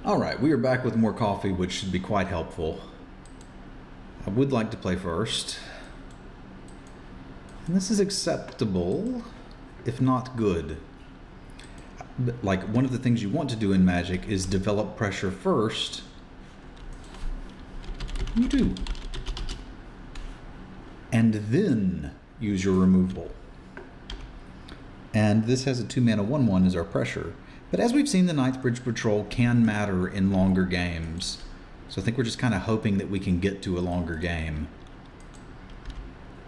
All right, we are back with more coffee, which should be quite helpful. I would like to play first. And this is acceptable, if not good. Like, one of the things you want to do in Magic is develop pressure first. You do. And then use your removal. And this has a 2-mana 1/1 as our pressure. But as we've seen, the Ninth Bridge Patrol can matter in longer games. So I think we're just kind of hoping that we can get to a longer game.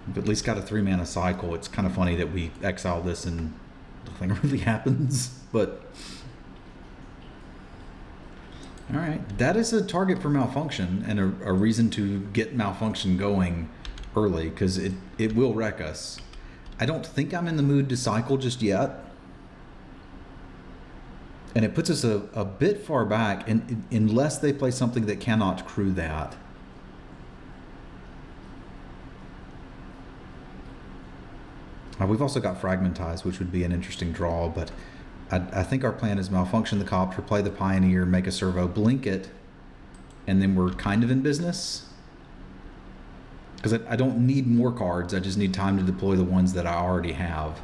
We've at least got a 3-mana cycle. It's kind of funny that we exile this and nothing really happens. But all right, that is a target for Malfunction and a reason to get Malfunction going early, because it will wreck us. I don't think I'm in the mood to cycle just yet. And it puts us a bit far back, unless they play something that cannot crew that. We've also got Fragmentize, which would be an interesting draw, but I think our plan is Malfunction the Copter, play the Pioneer, make a servo, blink it, and then we're kind of in business. Because I don't need more cards, I just need time to deploy the ones that I already have.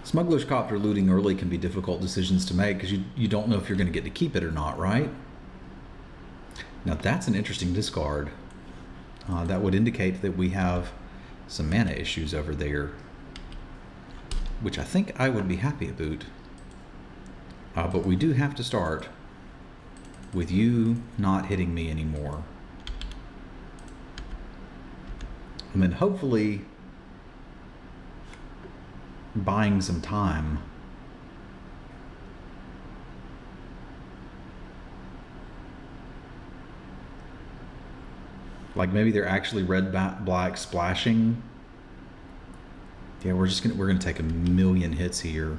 Smuggler's Copter looting early can be difficult decisions to make because you don't know if you're going to get to keep it or not, right? Now that's an interesting discard. That would indicate that we have some mana issues over there, which I think I would be happy about. But we do have to start with you not hitting me anymore. And then hopefully buying some time. Like maybe they're actually red black splashing. Yeah, we're gonna take a million hits here,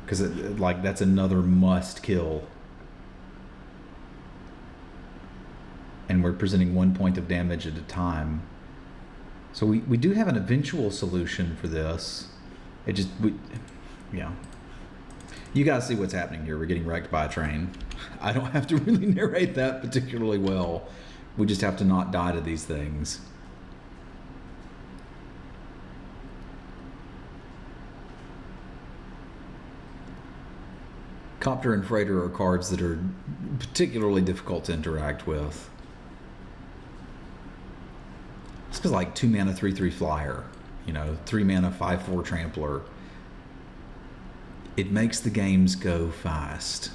because like that's another must kill, and we're presenting 1 point of damage at a time. So we do have an eventual solution for this. Yeah. You guys see what's happening here. We're getting wrecked by a train. I don't have to really narrate that particularly well. We just have to not die to these things. Copter and Freighter are cards that are particularly difficult to interact with. It's because like 2-mana 3/3 flyer, 3-mana 5/4 trampler. It makes the games go fast.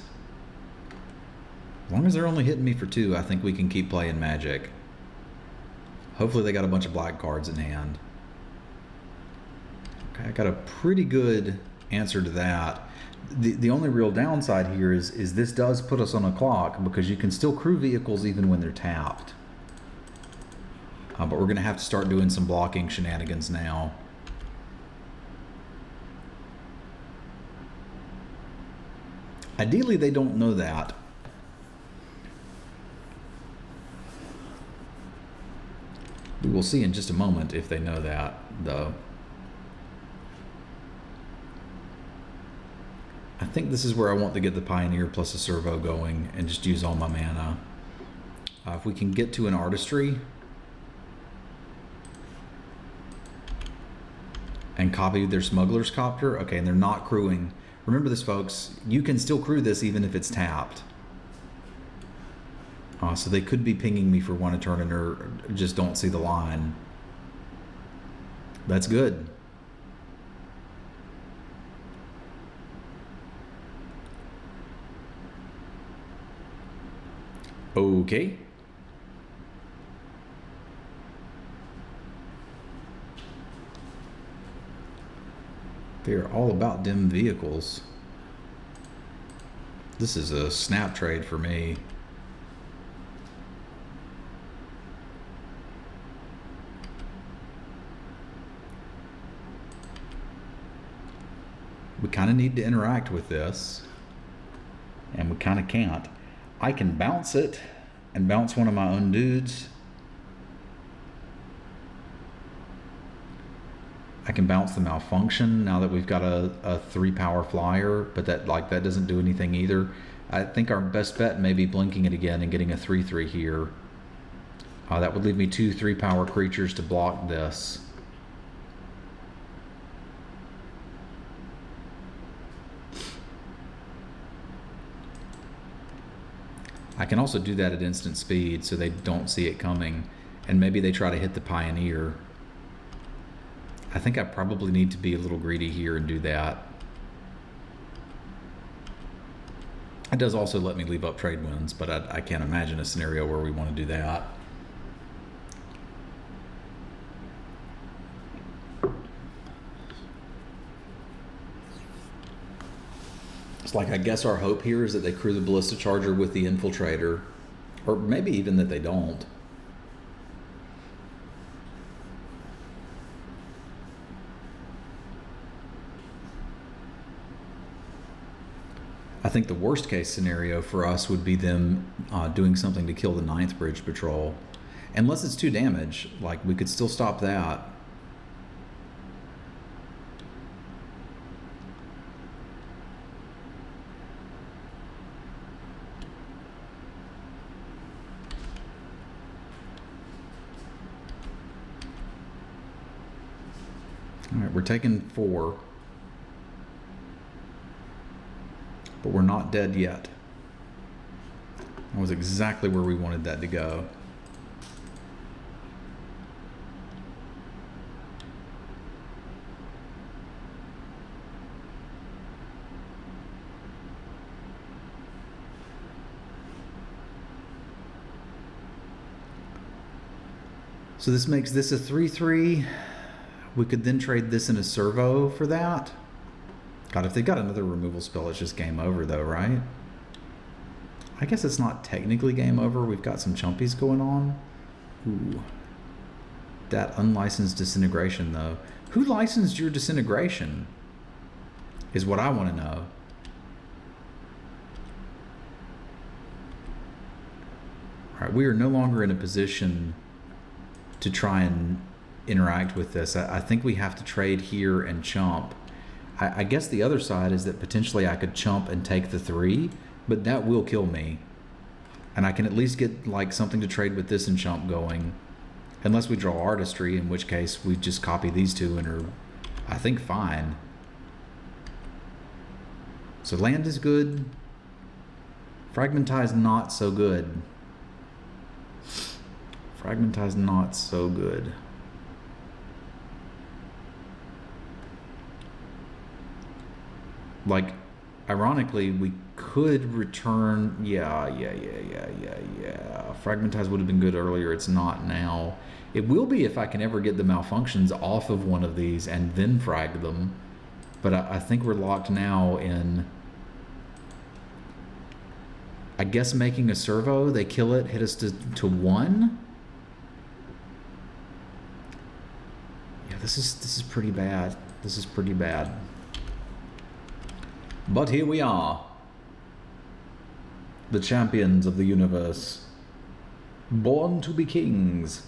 As long as they're only hitting me for 2, I think we can keep playing Magic. Hopefully they got a bunch of black cards in hand. Okay, I got a pretty good answer to that. The only real downside here is this does put us on a clock, because you can still crew vehicles even when they're tapped. But we're going to have to start doing some blocking shenanigans now. Ideally, they don't know that. We will see in just a moment if they know that, though. I think this is where I want to get the Pioneer plus a servo going and just use all my mana. If we can get to an Artistry and copy their Smuggler's Copter. Okay, and they're not crewing. Remember this, folks. You can still crew this even if it's tapped. So they could be pinging me for 1 a turn or just don't see the line. That's good. Okay. They're all about dim vehicles. This is a snap trade for me. We kind of need to interact with this, and we kind of can't. I can bounce it and bounce one of my own dudes. I can bounce the malfunction now that we've got a 3-power flyer, but that doesn't do anything either. I think our best bet may be blinking it again and getting a 3/3 here. That would leave me 2 3-power creatures to block this. I can also do that at instant speed so they don't see it coming, and maybe they try to hit the Pioneer. I think I probably need to be a little greedy here and do that. It does also let me leave up trade winds, but I can't imagine a scenario where we want to do that. It's like, I guess our hope here is that they crew the Ballista Charger with the Infiltrator, or maybe even that they don't. I think the worst case scenario for us would be them doing something to kill the 9th Bridge Patrol. Unless it's 2 damage, like, we could still stop that. All right, we're taking 4. But we're not dead yet. That was exactly where we wanted that to go. So this makes this a 3/3. We could then trade this in a servo for that. God, if they got another removal spell, it's just game over though, right? I guess it's not technically game over. We've got some chumpies going on. Ooh. That unlicensed disintegration though. Who licensed your disintegration? Is what I want to know. All right, we are no longer in a position to try and interact with this. I think we have to trade here and chump. I guess the other side is that potentially I could chump and take the 3, but that will kill me. And I can at least get like something to trade with this and chump going. Unless we draw Artistry, in which case we just copy these 2 and are, I think, fine. So land is good. Fragmentize not so good. Fragmentize not so good. Like, ironically, we could return. Yeah. Fragmentize would have been good earlier. It's not now. It will be if I can ever get the malfunctions off of one of these and then frag them. But I think we're locked now in, I guess, making a servo. They kill it, hit us to 1. Yeah, this is pretty bad. This is pretty bad. But here we are, the champions of the universe, born to be kings.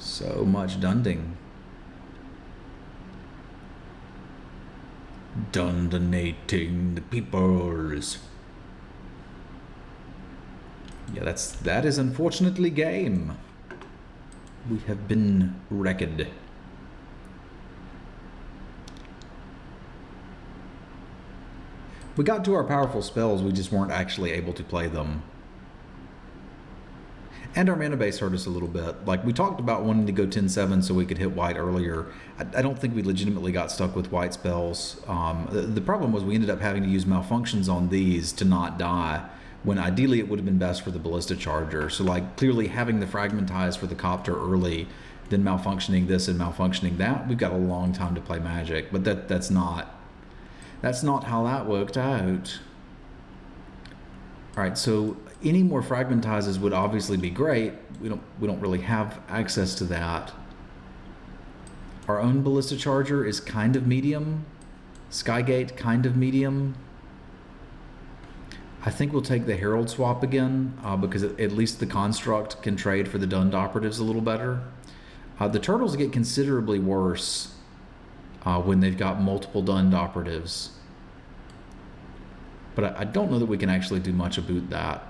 So much dunding. Dundonating the peoples. Yeah, that is unfortunately game. We have been wrecked. We got to our powerful spells, we just weren't actually able to play them. And our mana base hurt us a little bit. Like, we talked about wanting to go 10-7 so we could hit white earlier. I don't think we legitimately got stuck with white spells. The problem was we ended up having to use malfunctions on these to not die, when ideally it would have been best for the Ballista Charger. So, like, clearly having the Fragmentize for the Copter early, then malfunctioning this and malfunctioning that, we've got a long time to play Magic. But that's not how that worked out. All right, so any more Fragmentizes would obviously be great. We don't really have access to that. Our own Ballista Charger is kind of medium. Skygate, kind of medium. I think we'll take the Herald swap again because at least the construct can trade for the Dund operatives a little better. The turtles get considerably worse when they've got multiple Dund operatives. But I don't know that we can actually do much about that.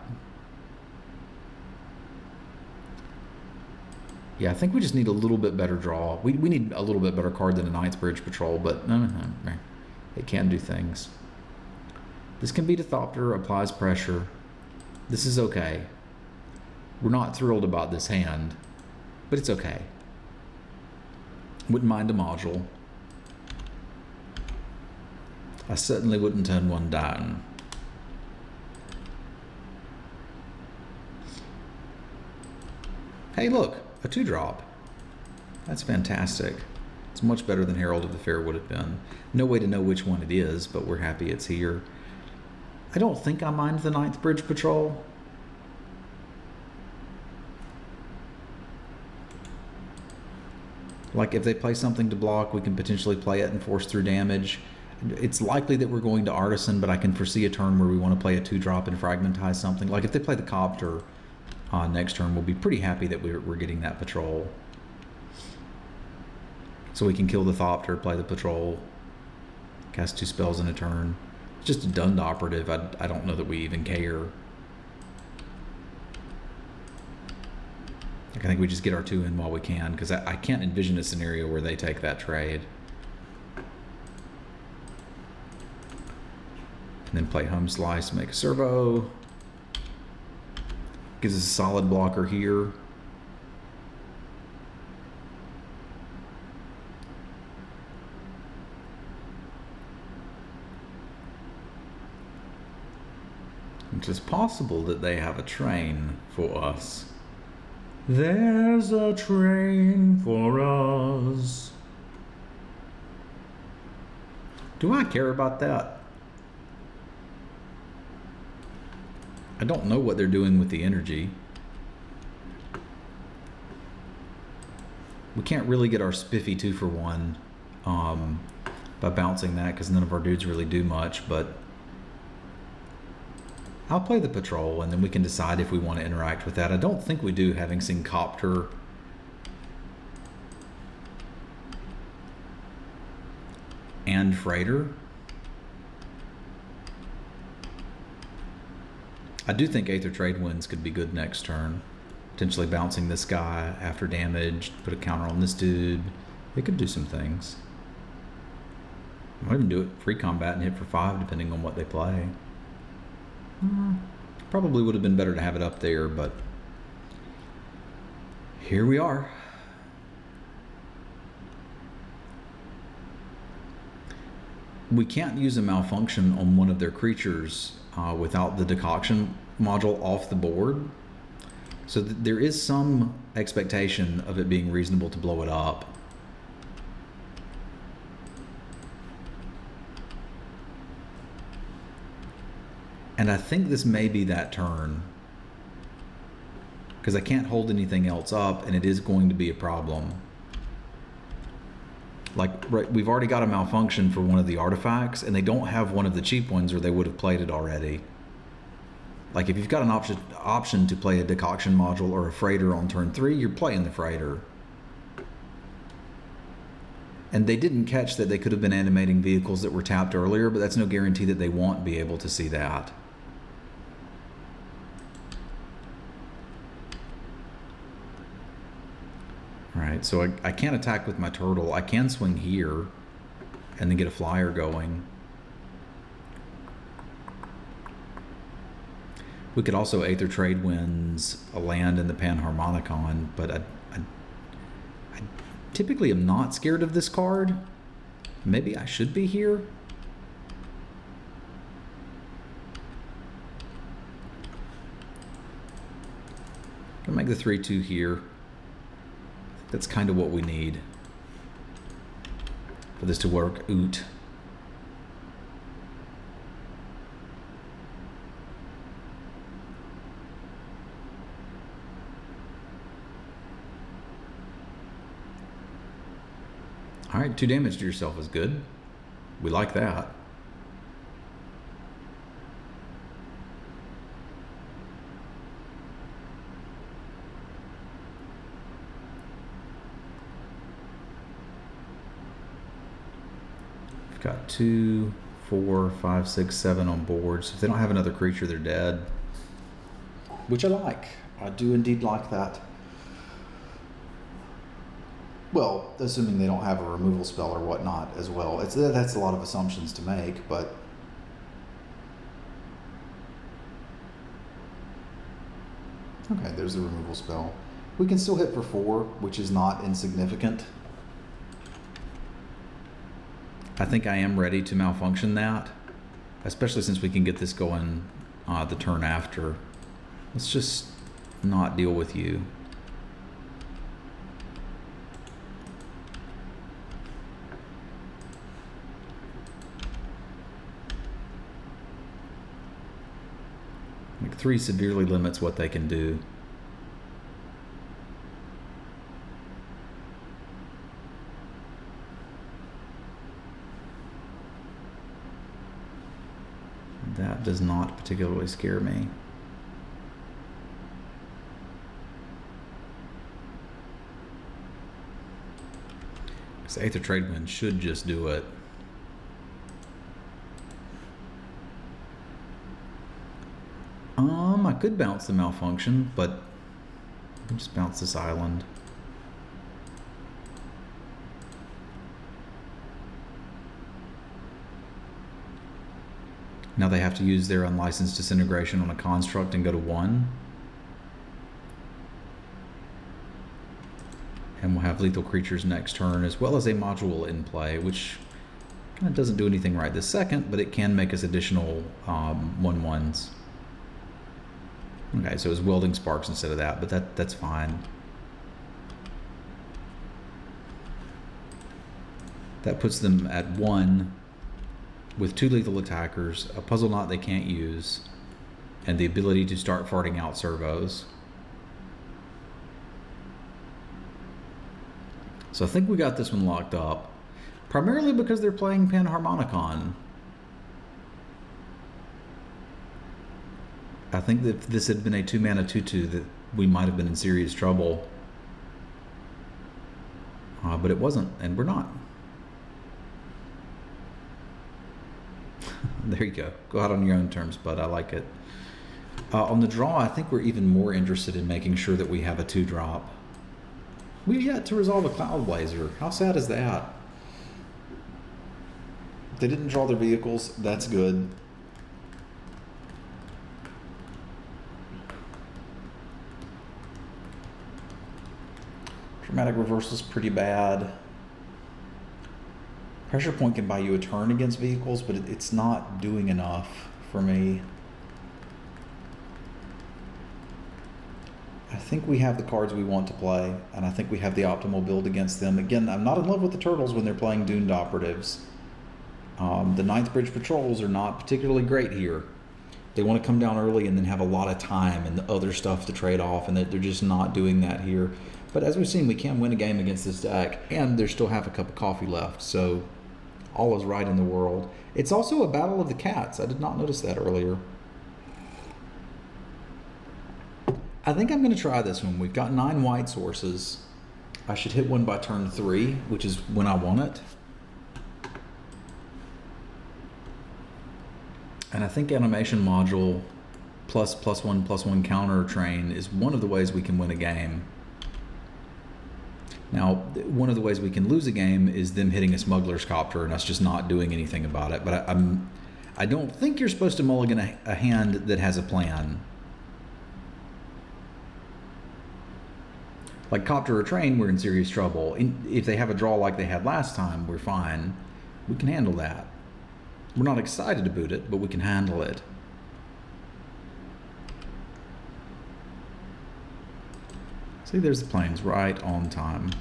Yeah, I think we just need a little bit better draw. We need a little bit better card than a Knightsbridge Patrol, but no, it can do things. This can be Dithopter, applies pressure. This is okay. We're not thrilled about this hand, but it's okay. Wouldn't mind a module. I certainly wouldn't turn one down. Hey, look, a 2-drop. That's fantastic. It's much better than Herald of the Fair would have been. No way to know which one it is, but we're happy it's here. I don't think I mind the Knightsbridge Patrol. Like if they play something to block, we can potentially play it and force through damage. It's likely that we're going to Artisan, but I can foresee a turn where we want to play a 2-drop and fragmentize something. Like if they play the Copter next turn, we'll be pretty happy that we're getting that Patrol. So we can kill the Thopter, play the Patrol, cast 2 spells in a turn. It's just a Dund operative. I don't know that we even care. I think we just get our 2 in while we can, because I can't envision a scenario where they take that trade. And then play Home Slice, make a servo. Gives us a solid blocker here. It is possible that they have a train for us. There's a train for us. Do I care about that? I don't know what they're doing with the energy. We can't really get our spiffy 2-for-1 by bouncing that because none of our dudes really do much, but I'll play the Patrol and then we can decide if we want to interact with that. I don't think we do, having seen Copter and Freighter. I do think Aether Trade Winds could be good next turn. Potentially bouncing this guy after damage, put a counter on this dude. It could do some things. Might even do it free combat and hit for 5 depending on what they play. Probably would have been better to have it up there, but here we are. We can't use a malfunction on one of their creatures without the decoction module off the board. So there is some expectation of it being reasonable to blow it up. And I think this may be that turn, because I can't hold anything else up and it is going to be a problem. Like, right, we've already got a malfunction for one of the artifacts and they don't have one of the cheap ones or they would have played it already. Like if you've got an option to play a decoction module or a freighter on turn 3, you're playing the freighter. And they didn't catch that they could have been animating vehicles that were tapped earlier, but that's no guarantee that they won't be able to see that. Alright, so I can't attack with my turtle. I can swing here and then get a flyer going. We could also Aether Trade Winds a land in the Panharmonicon, but I typically am not scared of this card. Maybe I should be here. I'll make the 3/2 here. That's kind of what we need for this to work. Oot. All right, 2 damage to yourself is good. We like that. They've got 2, 4, 5, 6, 7 on board. So if they don't have another creature, they're dead. Which I like. I do indeed like that. Well, assuming they don't have a removal spell or whatnot as well. That's a lot of assumptions to make, but okay, there's the removal spell. We can still hit for 4, which is not insignificant. I think I am ready to malfunction that, especially since we can get this going the turn after. Let's just not deal with you. Like 3 severely limits what they can do. That does not particularly scare me. This Aether Trade Wind should just do it. I could bounce the malfunction, but I can just bounce this island. Now they have to use their unlicensed disintegration on a construct and go to 1. And we'll have lethal creatures next turn, as well as a module in play, which kind of doesn't do anything right this second, but it can make us additional 1/1s. Okay, so it's Welding Sparks instead of that, but that's fine. That puts them at 1 with 2 lethal attackers, a puzzle knot they can't use, and the ability to start farting out servos. So I think we got this one locked up, primarily because they're playing Panharmonicon. I think that if this had been a 2-mana 2/2, that we might have been in serious trouble. But it wasn't, and we're not. There you go. Go out on your own terms, bud. I like it. On the draw, I think we're even more interested in making sure that we have a 2-drop. We've yet to resolve a Cloud Blazer. How sad is that? They didn't draw their vehicles. That's good. Dramatic Reversal is pretty bad. Pressure Point can buy you a turn against vehicles, but it's not doing enough for me. I think we have the cards we want to play, and I think we have the optimal build against them. Again, I'm not in love with the Turtles when they're playing Doomed Operatives. The 9th Bridge Patrols are not particularly great here. They want to come down early and then have a lot of time and the other stuff to trade off, and they're just not doing that here. But as we've seen, we can win a game against this deck, and there's still half a cup of coffee left, so all is right in the world. It's also a battle of the cats. I did not notice that earlier. I think I'm going to try this one. We've got 9 white sources. I should hit one by turn 3, which is when I want it. And I think Animation Module ++1/+1 counter train is one of the ways we can win a game. Now, one of the ways we can lose a game is them hitting a Smuggler's Copter and us just not doing anything about it. But I don't think you're supposed to mulligan a hand that has a plan. Like Copter or Train, we're in serious trouble. If they have a draw like they had last time, we're fine. We can handle that. We're not excited to boot it, but we can handle it. See, there's the planes right on time.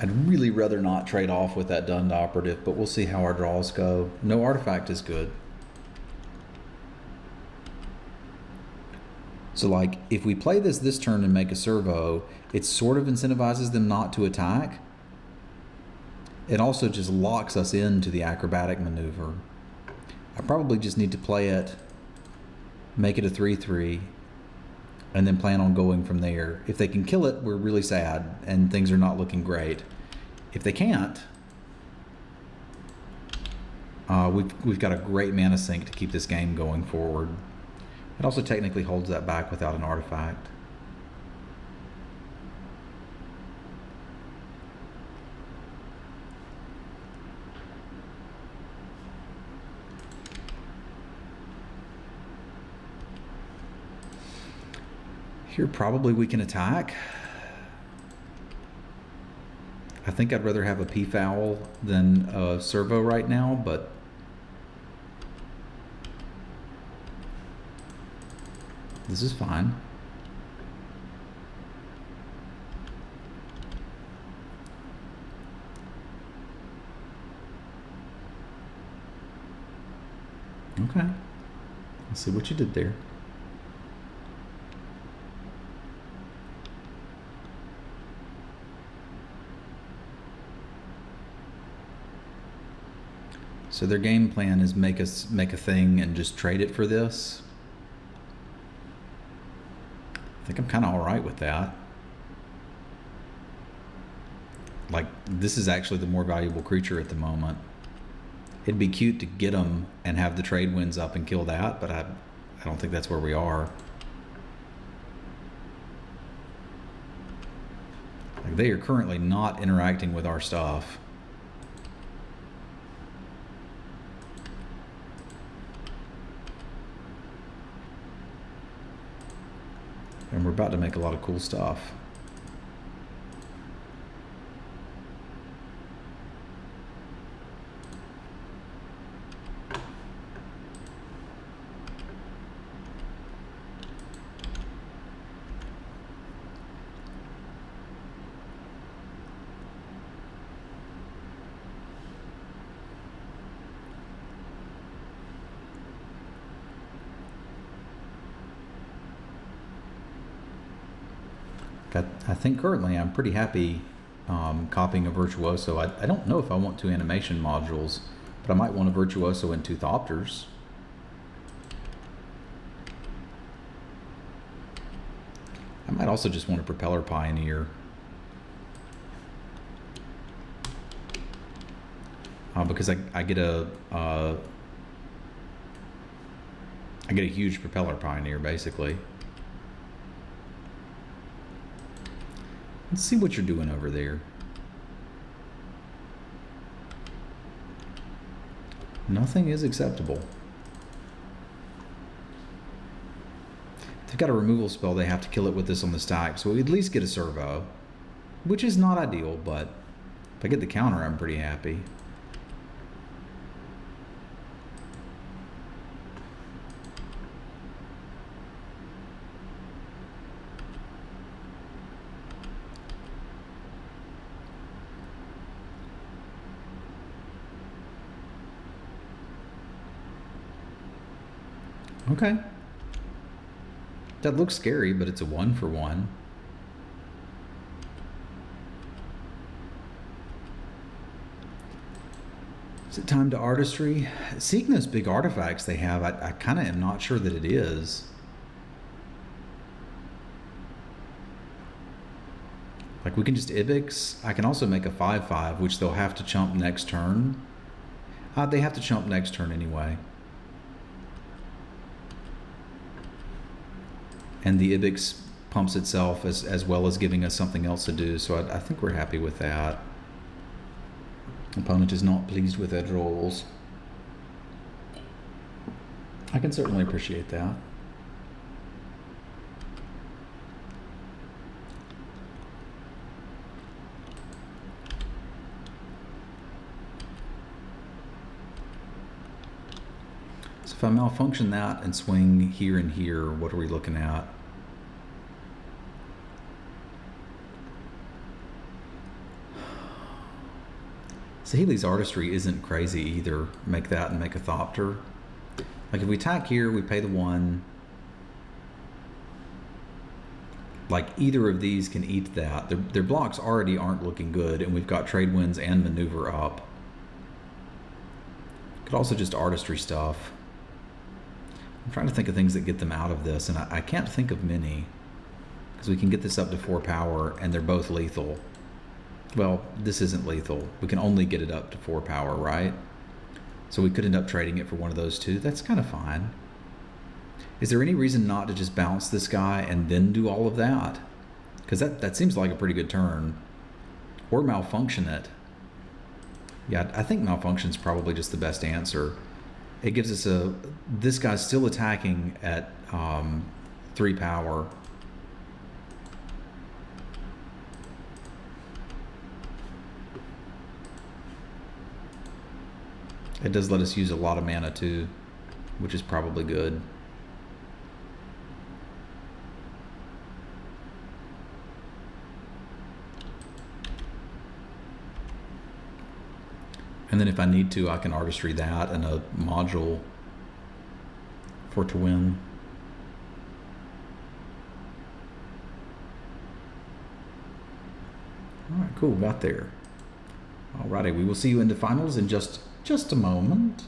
I'd really rather not trade off with that Dund Operative, but we'll see how our draws go. No artifact is good. So like, if we play this turn and make a servo, it sort of incentivizes them not to attack. It also just locks us into the acrobatic maneuver. I probably just need to play it, make it a 3/3, and then plan on going from there. If they can kill it, we're really sad and things are not looking great. If they can't, we've got a great mana sink to keep this game going forward. It also technically holds that back without an artifact. Here probably we can attack. I think I'd rather have a Peafowl than a Servo right now, but this is fine. Okay. Let's see what you did there. So their game plan is make a thing and just trade it for this. I think I'm kind of all right with that. Like, this is actually the more valuable creature at the moment. It'd be cute to get them and have the trade winds up and kill that, but I don't think that's where we are. Like, they are currently not interacting with our stuff. And we're about to make a lot of cool stuff. I think currently I'm pretty happy copying a Virtuoso. I don't know if I want 2 animation modules, but I might want a Virtuoso and 2 Thopters. I might also just want a Propeller Pioneer. Because I get a huge Propeller Pioneer, basically. Let's see what you're doing over there. Nothing is acceptable. If they've got a removal spell, they have to kill it with this on the stack, so we at least get a Servo, which is not ideal, but if I get the counter, I'm pretty happy. Okay. That looks scary, but it's a 1-for-1. Is it time to artistry? Seeing those big artifacts they have, I kind of am not sure that it is. Like, we can just Ibex. I can also make a 5/5, which they'll have to chump next turn. They have to chump next turn anyway. And the Ibex pumps itself as well as giving us something else to do, so I think we're happy with that. Opponent is not pleased with edge rolls. I can certainly appreciate that. So if I malfunction that and swing here and here, what are we looking at? Saheeli's Artistry isn't crazy either. Make that and make a Thopter. Like, if we attack here, we pay the 1. Like, either of these can eat that. Their blocks already aren't looking good, and we've got trade winds and maneuver up. Could also just Artistry stuff. I'm trying to think of things that get them out of this, and I can't think of many. because we can get this up to 4 power, and they're both lethal. Well, this isn't lethal. We can only get it up to 4 power, right? So we could end up trading it for one of those two. That's kind of fine. Is there any reason not to just bounce this guy and then do all of that? Because that seems like a pretty good turn. Or malfunction it. Yeah, I think malfunction's probably just the best answer. It gives us this guy's still attacking at 3 power. It does let us use a lot of mana too, which is probably good. And then if I need to, I can artistry that and a module for to win. All right, cool, got there. Alrighty, we will see you in the finals in just a moment.